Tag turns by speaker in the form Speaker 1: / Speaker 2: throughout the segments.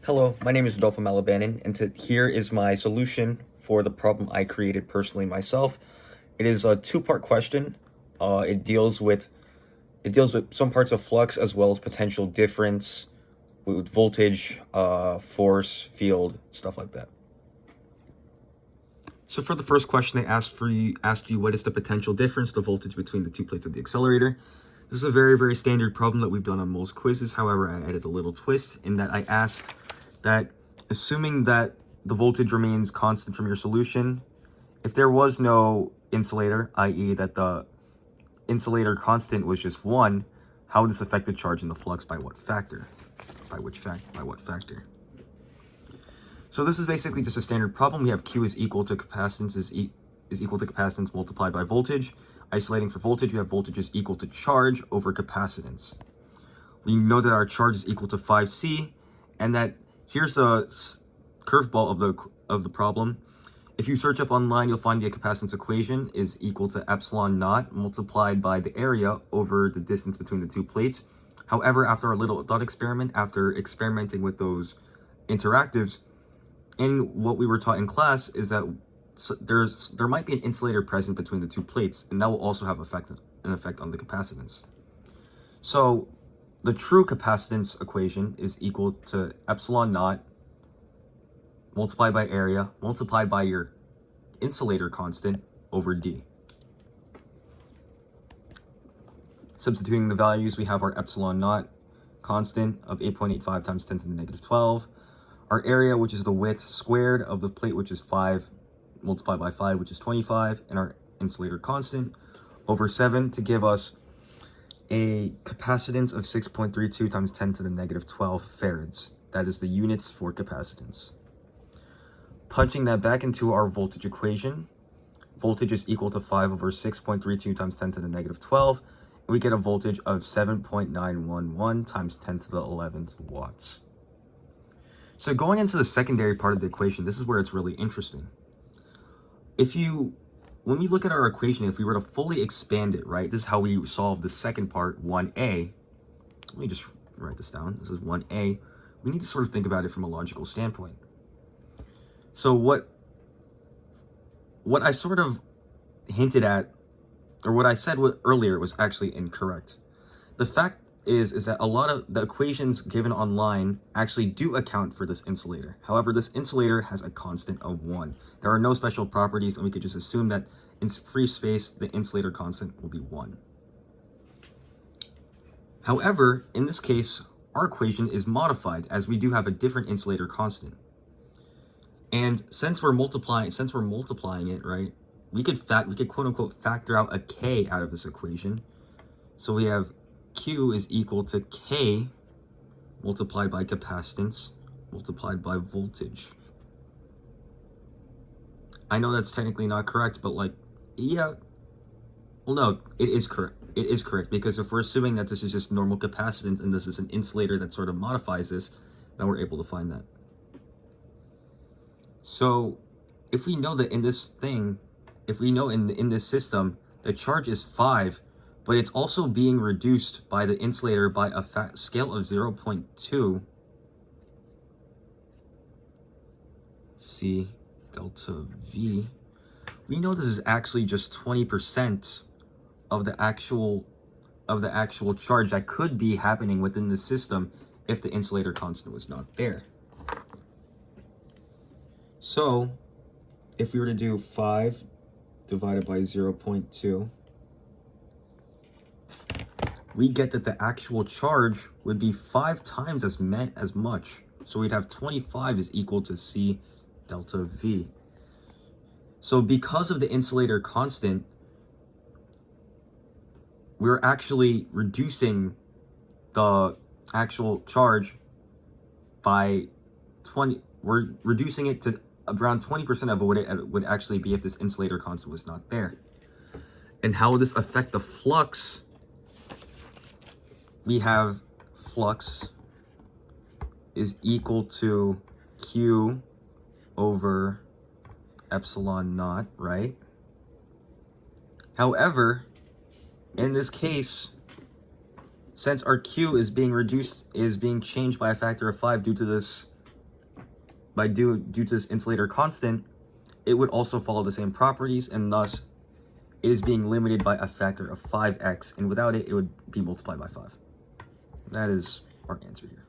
Speaker 1: Hello, my name is Adolfo Malabanin, and here is my solution for the problem I created personally myself. It is a two-part question. It deals with some parts of flux as well as potential difference with voltage, force, field, stuff like that. So for the first question, they asked you what is the potential difference, the voltage between the two plates of the accelerator. This is a very, very standard problem that we've done on most quizzes. However, I added a little twist in that I asked that, assuming that the voltage remains constant from your solution, if there was no insulator, i.e. that the insulator constant was just 1, how would this affect the charge in the flux by what factor? By what factor? So this is basically just a standard problem. We have Q is equal to capacitance is equal to capacitance multiplied by voltage. Isolating for voltage, we have voltage is equal to charge over capacitance. We know that our charge is equal to 5C, and that here's the curveball of the problem. If you search up online, you'll find the capacitance equation is equal to epsilon naught multiplied by the area over the distance between the two plates. However, after our little thought experiment, after experimenting with those interactives, and what we were taught in class is that there might be an insulator present between the two plates, and that will also have an effect on the capacitance. So the true capacitance equation is equal to epsilon naught multiplied by area multiplied by your insulator constant over D. Substituting the values, we have our epsilon naught constant of 8.85 times 10 to the negative 12. Our area, which is the width squared of the plate, which is 5 multiplied by 5, which is 25, and our insulator constant over 7 to give us a capacitance of 6.32 times 10 to the negative 12 farads. That is the units for capacitance. Punching that back into our voltage equation, voltage is equal to 5 over 6.32 times 10 to the negative 12, and we get a voltage of 7.911 times 10 to the 11th watts. So going into the secondary part of the equation, this is where it's really interesting. When we look at our equation, if we were to fully expand it, right, this is how we solve the second part, 1a. Let me just write this down. This is 1a. We need to sort of think about it from a logical standpoint. So what I sort of hinted at, or what I said earlier was actually incorrect. The fact is that a lot of the equations given online actually do account for this insulator. However, this insulator has a constant of 1. There are no special properties, and we could just assume that in free space, the insulator constant will be 1. However, in this case, our equation is modified as we do have a different insulator constant. And since we're multiplying it, right, we could quote unquote factor out a K out of this equation. So we have Q is equal to K multiplied by capacitance multiplied by voltage. I know that's technically not correct, but yeah, well, no, it is correct. It is correct, because if we're assuming that this is just normal capacitance and this is an insulator that sort of modifies this, then we're able to find that. So if we know that in this thing, if we know in this system, the charge is 5, but it's also being reduced by the insulator by a scale of 0.2 C delta V, we know this is actually just 20% of the actual charge that could be happening within the system if the insulator constant was not there. So if we were to do 5 divided by 0.2, we get that the actual charge would be 5 times as much. So we'd have 25 is equal to C delta V. So because of the insulator constant, we're actually reducing the actual charge by 20. We're reducing it to around 20% of what it would actually be if this insulator constant was not there. And how will this affect the flux? We have flux is equal to Q over epsilon naught, right? However, in this case, since our Q is being changed by a factor of 5 due to this due to this insulator constant, it would also follow the same properties, and thus it is being limited by a factor of 5x, and without it, it would be multiplied by 5. That is our answer here.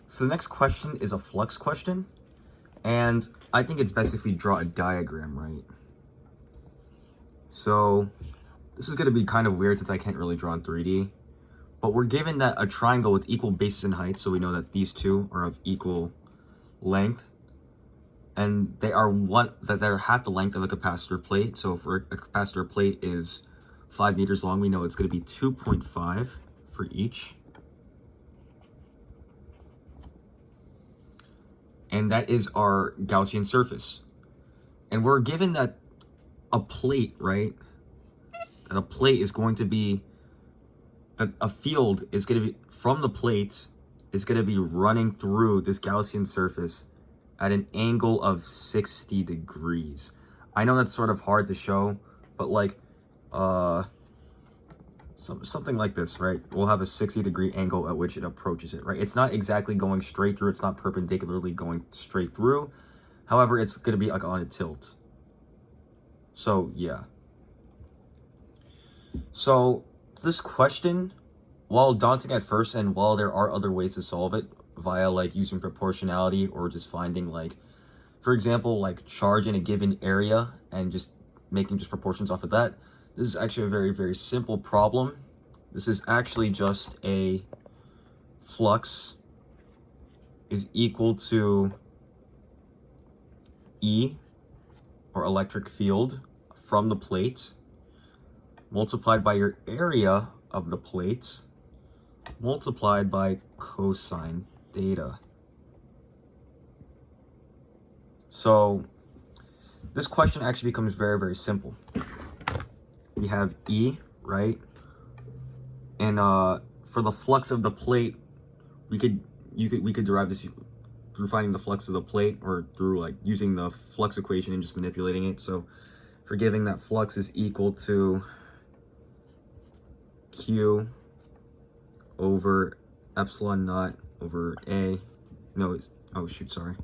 Speaker 1: So the next question is a flux question, and I think it's best if we draw a diagram, right? So this is going to be kind of weird since I can't really draw in 3D, but we're given that a triangle with equal bases and height, so we know that these two are of equal length, and they're half the length of a capacitor plate. So if a capacitor plate is 5 meters long, we know it's going to be 2.5 for each. And that is our Gaussian surface. And we're given that a plate, right? That a plate is going to be, that a field is going to be, from the plate, is going to be running through this Gaussian surface at an angle of 60 degrees. I know that's sort of hard to show, but like, something like this, right? We'll have a 60-degree angle at which it approaches it, right? It's not exactly going straight through. It's not perpendicularly going straight through. However, it's going to be like on a tilt. So, yeah. So, this question, while daunting at first, and while there are other ways to solve it via like using proportionality or just finding like, for example, like charge in a given area and just making just proportions off of that, this is actually a very, very simple problem. This is actually just a flux is equal to E, or electric field, from the plate, multiplied by your area of the plate, multiplied by cosine theta. So this question actually becomes very, very simple. We have E, right? And for the flux of the plate, we could derive this through finding the flux of the plate, or through like using the flux equation and just manipulating it. So for giving that flux is equal to Q over epsilon naught over A. No, it's, oh shoot, sorry.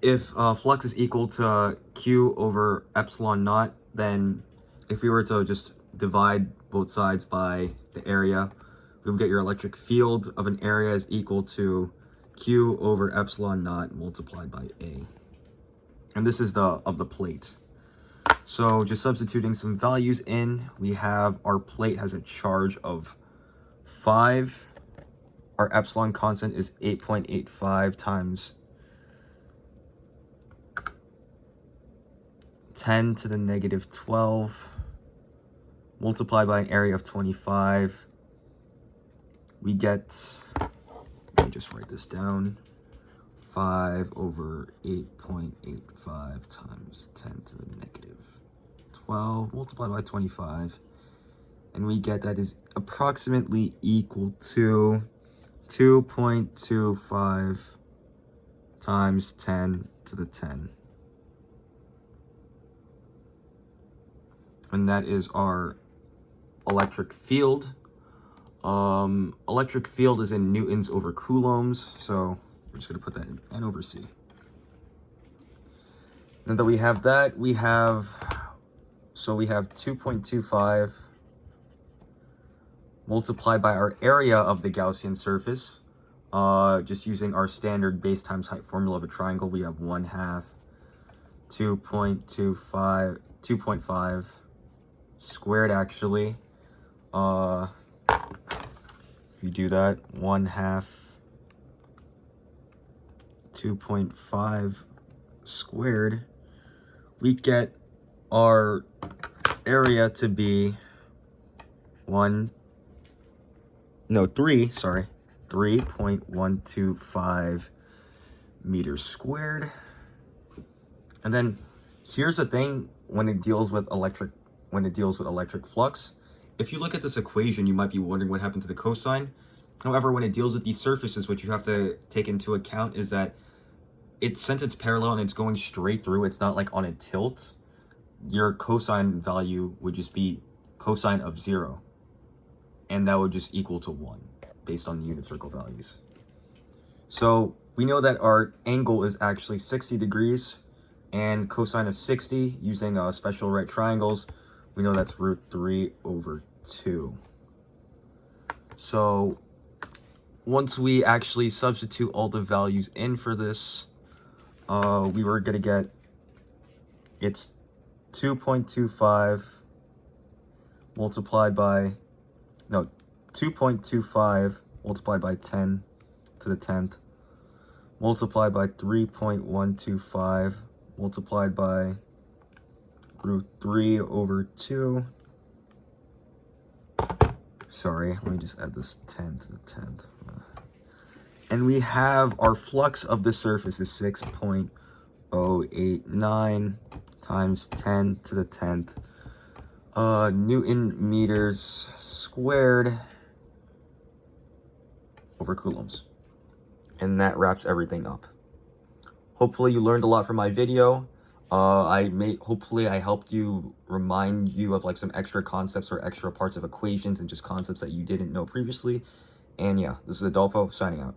Speaker 1: If flux is equal to Q over epsilon naught, then if we were to just divide both sides by the area, we would get your electric field of an area is equal to Q over epsilon naught multiplied by A. And this is of the plate. So just substituting some values in, we have our plate has a charge of 5. Our epsilon constant is 8.85 times 10 to the negative 12 multiplied by an area of 25. We get, let me just write this down, 5 over 8.85 times 10 to the negative 12 multiplied by 25. And we get that is approximately equal to 2.25 times 10 to the 10. And that is our electric field. Electric field is in newtons over coulombs, so we're just going to put that in N over C. Now that we have that, we have 2.25 multiplied by our area of the Gaussian surface. Just using our standard base times height formula of a triangle, we have 1/2 2.5 squared, actually. If you do that, 1/2 2.5 squared, we get our area to be 3.125 meters squared. And then here's the thing when it deals with electric flux. If you look at this equation, you might be wondering what happened to the cosine. However, when it deals with these surfaces, what you have to take into account is that since it's parallel and it's going straight through, it's not like on a tilt, your cosine value would just be cosine of 0. And that would just equal to 1 based on the unit circle values. So we know that our angle is actually 60 degrees, and cosine of 60 using special right triangles, we know that's root 3 over 2. So once we actually substitute all the values in for this, we were going to get, it's 2.25 multiplied by, no, 2.25 multiplied by 10 to the 10th, multiplied by 3.125, multiplied by root 3 over 2. Sorry, let me just add this 10 to the 10th. And we have our flux of the surface is 6.089 times 10 to the 10th Newton meters squared over coulombs. And that wraps everything up. Hopefully you learned a lot from my video. Hopefully I helped you, remind you of like some extra concepts or extra parts of equations and just concepts that you didn't know previously. And yeah, this is Adolfo signing out.